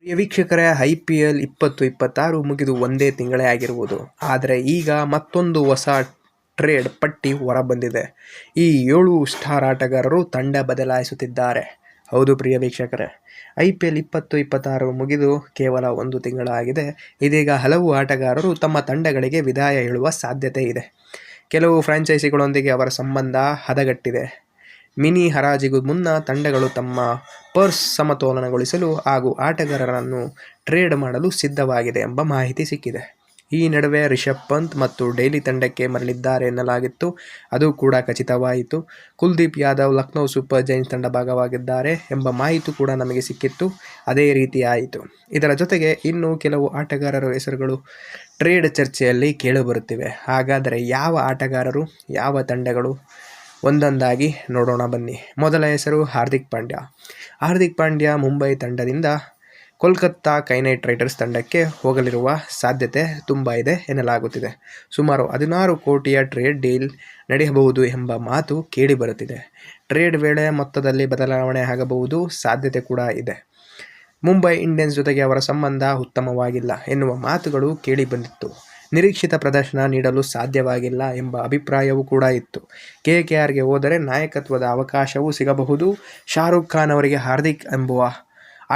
ಪ್ರಿಯ ವೀಕ್ಷಕರೇ, IPL 2026 ಮುಗಿದು ಒಂದೇ ತಿಂಗಳೇ ಆಗಿರುವುದು. ಆದರೆ ಈಗ ಮತ್ತೊಂದು ಹೊಸ ಟ್ರೇಡ್ ಪಟ್ಟಿ ಹೊರಬಂದಿದೆ. ಈ 7 ಸ್ಟಾರ್ ಆಟಗಾರರು ತಂಡ ಬದಲಾಯಿಸುತ್ತಿದ್ದಾರೆ. ಹೌದು ಪ್ರಿಯ ವೀಕ್ಷಕರೇ, IPL 2026 ಮುಗಿದು ಕೇವಲ ಒಂದು ತಿಂಗಳಾಗಿದೆ. ಇದೀಗ ಹಲವು ಆಟಗಾರರು ತಮ್ಮ ತಂಡಗಳಿಗೆ ವಿದಾಯ ಹೇಳುವ ಸಾಧ್ಯತೆ ಇದೆ. ಕೆಲವು ಫ್ರಾಂಚೈಸಿಗಳೊಂದಿಗೆ ಅವರ ಸಂಬಂಧ ಹದಗೆಟ್ಟಿದೆ. ಮಿನಿ ಹರಾಜಿಗೂ ಮುನ್ನ ತಂಡಗಳು ತಮ್ಮ ಪರ್ಸ್ ಸಮತೋಲನಗೊಳಿಸಲು ಹಾಗೂ ಆಟಗಾರರನ್ನು ಟ್ರೇಡ್ ಮಾಡಲು ಸಿದ್ಧವಾಗಿದೆ ಎಂಬ ಮಾಹಿತಿ ಸಿಕ್ಕಿದೆ. ಈ ನಡುವೆ ರಿಷಬ್ ಪಂತ್ ಮತ್ತು ಡೈಲಿ ತಂಡಕ್ಕೆ ಮರಳಿದ್ದಾರೆ ಎನ್ನಲಾಗಿತ್ತು. ಅದು ಕೂಡ ಖಚಿತವಾಯಿತು. ಕುಲ್ದೀಪ್ ಯಾದವ್ ಲಕ್ನೋ ಸೂಪರ್ ಜೈಂಟ್ಸ್ ತಂಡ ಭಾಗವಾಗಿದ್ದಾರೆ ಎಂಬ ಮಾಹಿತಿ ಕೂಡ ನಮಗೆ ಸಿಕ್ಕಿತ್ತು. ಅದೇ ರೀತಿ ಆಯಿತು. ಇದರ ಜೊತೆಗೆ ಇನ್ನೂ ಕೆಲವು ಆಟಗಾರರ ಹೆಸರುಗಳು ಟ್ರೇಡ್ ಚರ್ಚೆಯಲ್ಲಿ ಕೇಳಿಬರುತ್ತಿವೆ. ಹಾಗಾದರೆ ಯಾವ ಆಟಗಾರರು, ಯಾವ ತಂಡಗಳು? ಒಂದೊಂದಾಗಿ ನೋಡೋಣ ಬನ್ನಿ. ಮೊದಲ ಹೆಸರು ಹಾರ್ದಿಕ್ ಪಾಂಡ್ಯ. ಹಾರ್ದಿಕ್ ಪಾಂಡ್ಯ ಮುಂಬೈ ತಂಡದಿಂದ ಕೋಲ್ಕತ್ತಾ ನೈಟ್ ರೈಡರ್ಸ್ ತಂಡಕ್ಕೆ ಹೋಗಲಿರುವ ಸಾಧ್ಯತೆ ತುಂಬ ಇದೆ ಎನ್ನಲಾಗುತ್ತಿದೆ. ಸುಮಾರು 16 ಕೋಟಿಯ ಟ್ರೇಡ್ ಡೀಲ್ ನಡೆಯಬಹುದು ಎಂಬ ಮಾತು ಕೇಳಿಬರುತ್ತಿದೆ. ಟ್ರೇಡ್ ವೇಳೆ ಮೊತ್ತದಲ್ಲಿ ಬದಲಾವಣೆ ಆಗಬಹುದು ಸಾಧ್ಯತೆ ಕೂಡ ಇದೆ. ಮುಂಬೈ ಇಂಡಿಯನ್ಸ್ ಜೊತೆಗೆ ಅವರ ಸಂಬಂಧ ಉತ್ತಮವಾಗಿಲ್ಲ ಎನ್ನುವ ಮಾತುಗಳು ಕೇಳಿಬಂದಿತ್ತು. ನಿರೀಕ್ಷಿತ ಪ್ರದರ್ಶನ ನೀಡಲು ಸಾಧ್ಯವಾಗಿಲ್ಲ ಎಂಬ ಅಭಿಪ್ರಾಯವೂ ಕೂಡ ಇತ್ತು. KKRಗೆ ಹೋದರೆ ನಾಯಕತ್ವದ ಅವಕಾಶವೂ ಸಿಗಬಹುದು. ಶಾರುಖ್ ಖಾನ್ ಅವರಿಗೆ ಹಾರ್ದಿಕ್ ಎಂಬುವ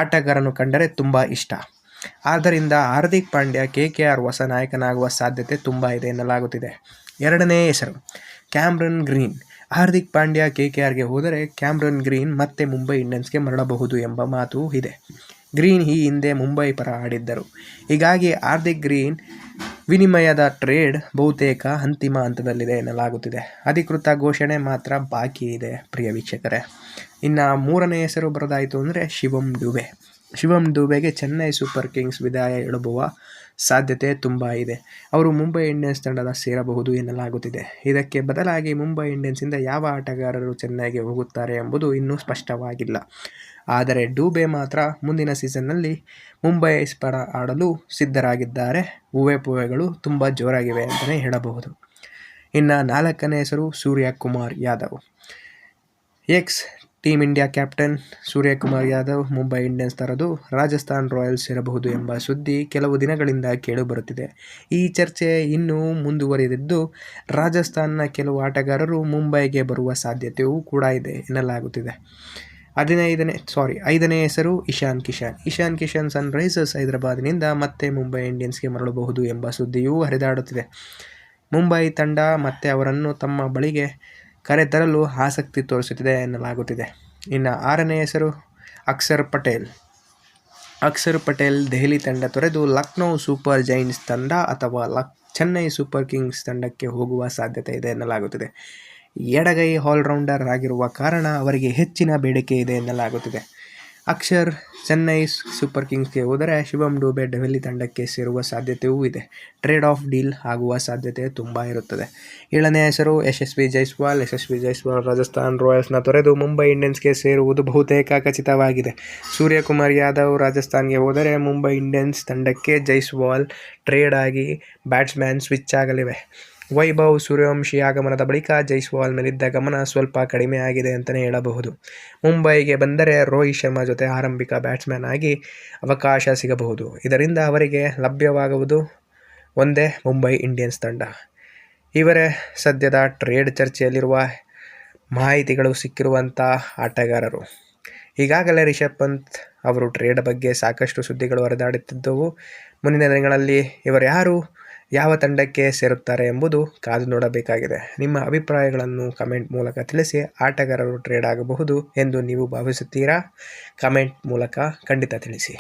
ಆಟಗಾರನು ಕಂಡರೆ ತುಂಬ ಇಷ್ಟ. ಆದ್ದರಿಂದ ಹಾರ್ದಿಕ್ ಪಾಂಡ್ಯ KKR ಹೊಸ ನಾಯಕನಾಗುವ ಸಾಧ್ಯತೆ ತುಂಬ ಇದೆ ಎನ್ನಲಾಗುತ್ತಿದೆ. ಎರಡನೇ ಹೆಸರು ಕ್ಯಾಮ್ರನ್ ಗ್ರೀನ್. ಹಾರ್ದಿಕ್ ಪಾಂಡ್ಯ KKRಗೆ ಹೋದರೆ ಕ್ಯಾಮ್ರನ್ ಗ್ರೀನ್ ಮತ್ತೆ ಮುಂಬೈ ಇಂಡಿಯನ್ಸ್ಗೆ ಮರಳಬಹುದು ಎಂಬ ಮಾತು ಇದೆ. ಗ್ರೀನ್ ಈ ಹಿಂದೆ ಮುಂಬೈ ಪರ ಆಡಿದ್ದರು. ಹೀಗಾಗಿ ಹಾರ್ದಿಕ್ ಗ್ರೀನ್ ವಿನಿಮಯದ ಟ್ರೇಡ್ ಬಹುತೇಕ ಅಂತಿಮ ಹಂತದಲ್ಲಿದೆ ಎನ್ನಲಾಗುತ್ತಿದೆ. ಅಧಿಕೃತ ಘೋಷಣೆ ಮಾತ್ರ ಬಾಕಿ ಇದೆ ಪ್ರಿಯ ವೀಕ್ಷಕರೇ. ಇನ್ನು ಮೂರನೇ ಹೆಸರು ಬರೋದಾಯಿತು ಅಂದರೆ ಶಿವಮ್ ಡುಬೆ. ಶಿವಮ್ ಡುಬೆಗೆ ಚೆನ್ನೈ ಸೂಪರ್ ಕಿಂಗ್ಸ್ ವಿದಾಯ ಹೇಳುವ ಸಾಧ್ಯತೆ ತುಂಬ ಇದೆ. ಅವರು ಮುಂಬೈ ಇಂಡಿಯನ್ಸ್ ತಂಡದ ಸೇರಬಹುದು ಎನ್ನಲಾಗುತ್ತಿದೆ. ಇದಕ್ಕೆ ಬದಲಾಗಿ ಮುಂಬೈ ಇಂಡಿಯನ್ಸಿಂದ ಯಾವ ಆಟಗಾರರು ಚೆನ್ನೈಗೆ ಹೋಗುತ್ತಾರೆ ಎಂಬುದು ಇನ್ನೂ ಸ್ಪಷ್ಟವಾಗಿಲ್ಲ. ಆದರೆ ಡುಬೆ ಮಾತ್ರ ಮುಂದಿನ ಸೀಸನ್ನಲ್ಲಿ ಮುಂಬೈ ಪರ ಆಡಲು ಸಿದ್ಧರಾಗಿದ್ದಾರೆ. ಊಹೆಗಳು ತುಂಬ ಜೋರಾಗಿವೆ ಅಂತಲೇ ಹೇಳಬಹುದು. ಇನ್ನು ನಾಲ್ಕನೇ ಹೆಸರು Suryakumar Yadav. X team India captain Suryakumar Yadav Mumbai Indians ತೊರೆದು ರಾಜಸ್ಥಾನ್ ರಾಯಲ್ಸ್ ಸೇರಬಹುದು ಎಂಬ ಸುದ್ದಿ ಕೆಲವು ದಿನಗಳಿಂದ ಕೇಳಿಬರುತ್ತಿದೆ. ಈ ಚರ್ಚೆ ಇನ್ನೂ ಮುಂದುವರಿದಿದ್ದು, ರಾಜಸ್ಥಾನ್ನ ಕೆಲವು ಆಟಗಾರರು ಮುಂಬೈಗೆ ಬರುವ ಸಾಧ್ಯತೆಯೂ ಕೂಡ ಇದೆ ಎನ್ನಲಾಗುತ್ತಿದೆ. ಐದನೇ ಹೆಸರು ಇಶಾನ್ ಕಿಶನ್. ಇಶಾನ್ ಕಿಶನ್ ಸನ್ರೈಸರ್ಸ್ ಹೈದರಾಬಾದ್ನಿಂದ ಮತ್ತೆ ಮುಂಬೈ ಇಂಡಿಯನ್ಸ್ಗೆ ಮರಳಬಹುದು ಎಂಬ ಸುದ್ದಿಯೂ ಹರಿದಾಡುತ್ತಿದೆ. ಮುಂಬೈ ತಂಡ ಮತ್ತೆ ಅವರನ್ನು ತಮ್ಮ ಬಳಿಗೆ ಕರೆತರಲು ಆಸಕ್ತಿ ತೋರಿಸುತ್ತಿದೆ ಎನ್ನಲಾಗುತ್ತಿದೆ. ಇನ್ನು ಆರನೇ ಹೆಸರು ಅಕ್ಷರ್ ಪಟೇಲ್. ಅಕ್ಷರ್ ಪಟೇಲ್ ದೆಹಲಿ ತಂಡ ತೊರೆದು ಲಕ್ನೋ ಸೂಪರ್ ಜೈಂಟ್ಸ್ ತಂಡ ಅಥವಾ ಚೆನ್ನೈ ಸೂಪರ್ ಕಿಂಗ್ಸ್ ತಂಡಕ್ಕೆ ಹೋಗುವ ಸಾಧ್ಯತೆ ಇದೆ ಎನ್ನಲಾಗುತ್ತಿದೆ. ಎಡಗೈ ಆಲ್ರೌಂಡರ್ ಆಗಿರುವ ಕಾರಣ ಅವರಿಗೆ ಹೆಚ್ಚಿನ ಬೇಡಿಕೆ ಇದೆ ಎನ್ನಲಾಗುತ್ತಿದೆ. ಅಕ್ಷರ್ ಚೆನ್ನೈ ಸೂಪರ್ ಕಿಂಗ್ಸ್ಗೆ ಹೋದರೆ ಶಿವಮ್ ಡುಬೆ ದೆಹಲಿ ತಂಡಕ್ಕೆ ಸೇರುವ ಸಾಧ್ಯತೆಯೂ ಇದೆ. ಟ್ರೇಡ್ ಆಫ್ ಡೀಲ್ ಆಗುವ ಸಾಧ್ಯತೆ ತುಂಬ ಇರುತ್ತದೆ. ಏಳನೇ ಹೆಸರು ಯಶಸ್ವಿ ಜೈಸ್ವಾಲ್. ಯಶಸ್ವಿ ಜೈಸ್ವಾಲ್ ರಾಜಸ್ಥಾನ್ ರಾಯಲ್ಸ್ನ ತೊರೆದು ಮುಂಬೈ ಇಂಡಿಯನ್ಸ್ಗೆ ಸೇರುವುದು ಬಹುತೇಕ ಖಚಿತವಾಗಿದೆ. ಸೂರ್ಯಕುಮಾರ್ ಯಾದವ್ ರಾಜಸ್ಥಾನ್ಗೆ ಹೋದರೆ ಮುಂಬೈ ಇಂಡಿಯನ್ಸ್ ತಂಡಕ್ಕೆ ಜೈಸ್ವಾಲ್ ಟ್ರೇಡ್ ಆಗಿ ಬ್ಯಾಟ್ಸ್ಮನ್ ಸ್ವಿಚ್ ಆಗಲಿವೆ. ವೈಭವ್ ಸೂರ್ಯವಂಶಿ ಆಗಮನದ ಬಳಿಕ ಜೈಸ್ವಾಲ್ ಮೇಲಿದ್ದ ಗಮನ ಸ್ವಲ್ಪ ಕಡಿಮೆ ಆಗಿದೆ ಅಂತಲೇ ಹೇಳಬಹುದು. ಮುಂಬೈಗೆ ಬಂದರೆ ರೋಹಿತ್ ಶರ್ಮಾ ಜೊತೆ ಆರಂಭಿಕ ಬ್ಯಾಟ್ಸ್ಮನ್ ಆಗಿ ಅವಕಾಶ ಸಿಗಬಹುದು. ಇದರಿಂದ ಅವರಿಗೆ ಲಭ್ಯವಾಗುವುದು ಒಂದೇ ಮುಂಬೈ ಇಂಡಿಯನ್ಸ್ ತಂಡ. ಇವರೇ ಸದ್ಯದ ಟ್ರೇಡ್ ಚರ್ಚೆಯಲ್ಲಿರುವ ಮಾಹಿತಿಗಳು ಸಿಕ್ಕಿರುವಂಥ ಆಟಗಾರರು. ಈಗಾಗಲೇ ರಿಷಬ್ ಪಂತ್ ಅವರು ಟ್ರೇಡ್ ಬಗ್ಗೆ ಸಾಕಷ್ಟು ಸುದ್ದಿಗಳು ಹರಿದಾಡುತ್ತಿದ್ದವು. ಮುಂದಿನ ದಿನಗಳಲ್ಲಿ ಇವರ್ಯಾರು ಯಾವ ತಂಡಕ್ಕೆ ಸೇರುತ್ತಾರೆ ಎಂಬುದು ಕಾದು ನೋಡಬೇಕಾಗಿದೆ. ನಿಮ್ಮ ಅಭಿಪ್ರಾಯಗಳನ್ನು ಕಮೆಂಟ್ ಮೂಲಕ ತಿಳಿಸಿ. ಆಟಗಾರರು ಟ್ರೇಡ್ ಆಗಬಹುದು ಎಂದು ನೀವು ಭಾವಿಸುತ್ತೀರಾ? ಕಮೆಂಟ್ ಮೂಲಕ ಖಂಡಿತ ತಿಳಿಸಿ.